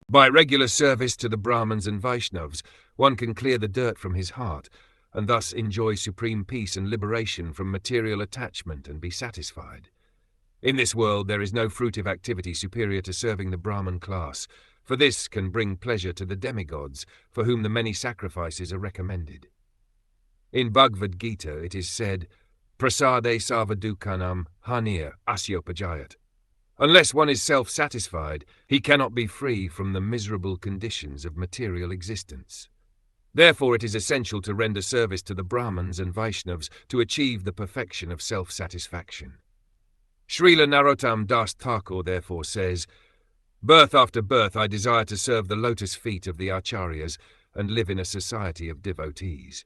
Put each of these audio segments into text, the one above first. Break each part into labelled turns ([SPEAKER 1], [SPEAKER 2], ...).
[SPEAKER 1] By regular service to the Brahmins and Vaishnavas, one can clear the dirt from his heart, and thus enjoy supreme peace and liberation from material attachment and be satisfied. In this world there is no fruitive activity superior to serving the Brahmin class, for this can bring pleasure to the demigods, for whom the many sacrifices are recommended. In Bhagavad Gita it is said, Prasade sarvadukanam hanir asyopajayat. Unless one is self-satisfied, he cannot be free from the miserable conditions of material existence. Therefore it is essential to render service to the Brahmins and Vaishnavas to achieve the perfection of self-satisfaction. Srila Narottam Das Thakur therefore says, Birth after birth I desire to serve the lotus feet of the acharyas and live in a society of devotees.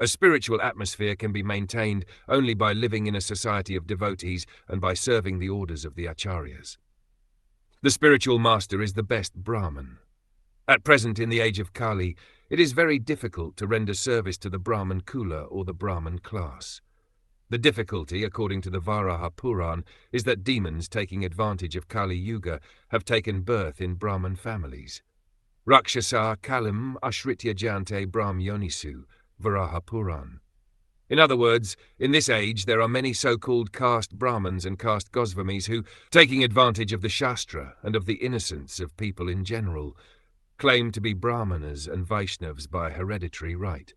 [SPEAKER 1] A spiritual atmosphere can be maintained only by living in a society of devotees and by serving the orders of the acharyas. The spiritual master is the best Brahmin. At present, in the age of Kali, it is very difficult to render service to the Brahmin Kula or the Brahmin class. The difficulty, according to the Varaha Puran, is that demons taking advantage of Kali Yuga have taken birth in Brahmin families. Rakshasa Kalim Ashritya Jante Brahm Yonisu, Varaha Puran. In other words, in this age there are many so-called caste Brahmins and caste Gosvamis who, taking advantage of the Shastra and of the innocence of people in general, claim to be Brahmanas and Vaishnavas by hereditary right.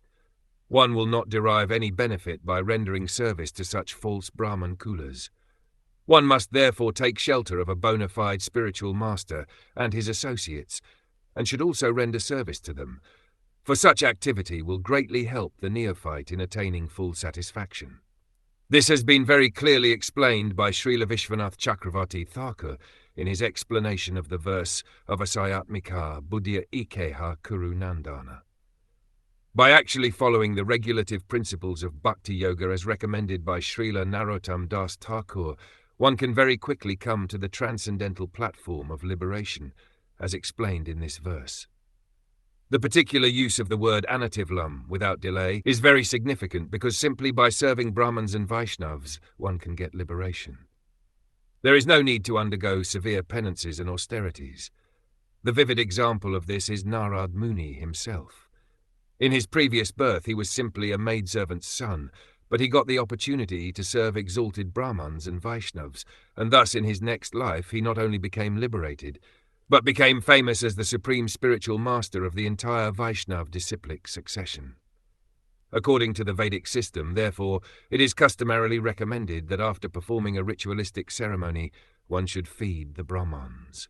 [SPEAKER 1] One will not derive any benefit by rendering service to such false Brahman Kulas. One must therefore take shelter of a bona fide spiritual master and his associates, and should also render service to them, for such activity will greatly help the neophyte in attaining full satisfaction. This has been very clearly explained by Srila Vishwanath Chakravarti Thakur in his explanation of the verse of Asayatmika Buddhya Ikeha Kuru Nandana. By actually following the regulative principles of Bhakti Yoga as recommended by Srila Narottam Das Thakur, one can very quickly come to the transcendental platform of liberation, as explained in this verse. The particular use of the word anativlam, without delay, is very significant because simply by serving Brahmins and Vaishnavas, one can get liberation. There is no need to undergo severe penances and austerities. The vivid example of this is Narad Muni himself. In his previous birth he was simply a maidservant's son, but he got the opportunity to serve exalted Brahmins and Vaishnavas, and thus in his next life he not only became liberated, but became famous as the supreme spiritual master of the entire Vaishnav disciplic succession. According to the Vedic system, therefore, it is customarily recommended that after performing a ritualistic ceremony, one should feed the Brahmans.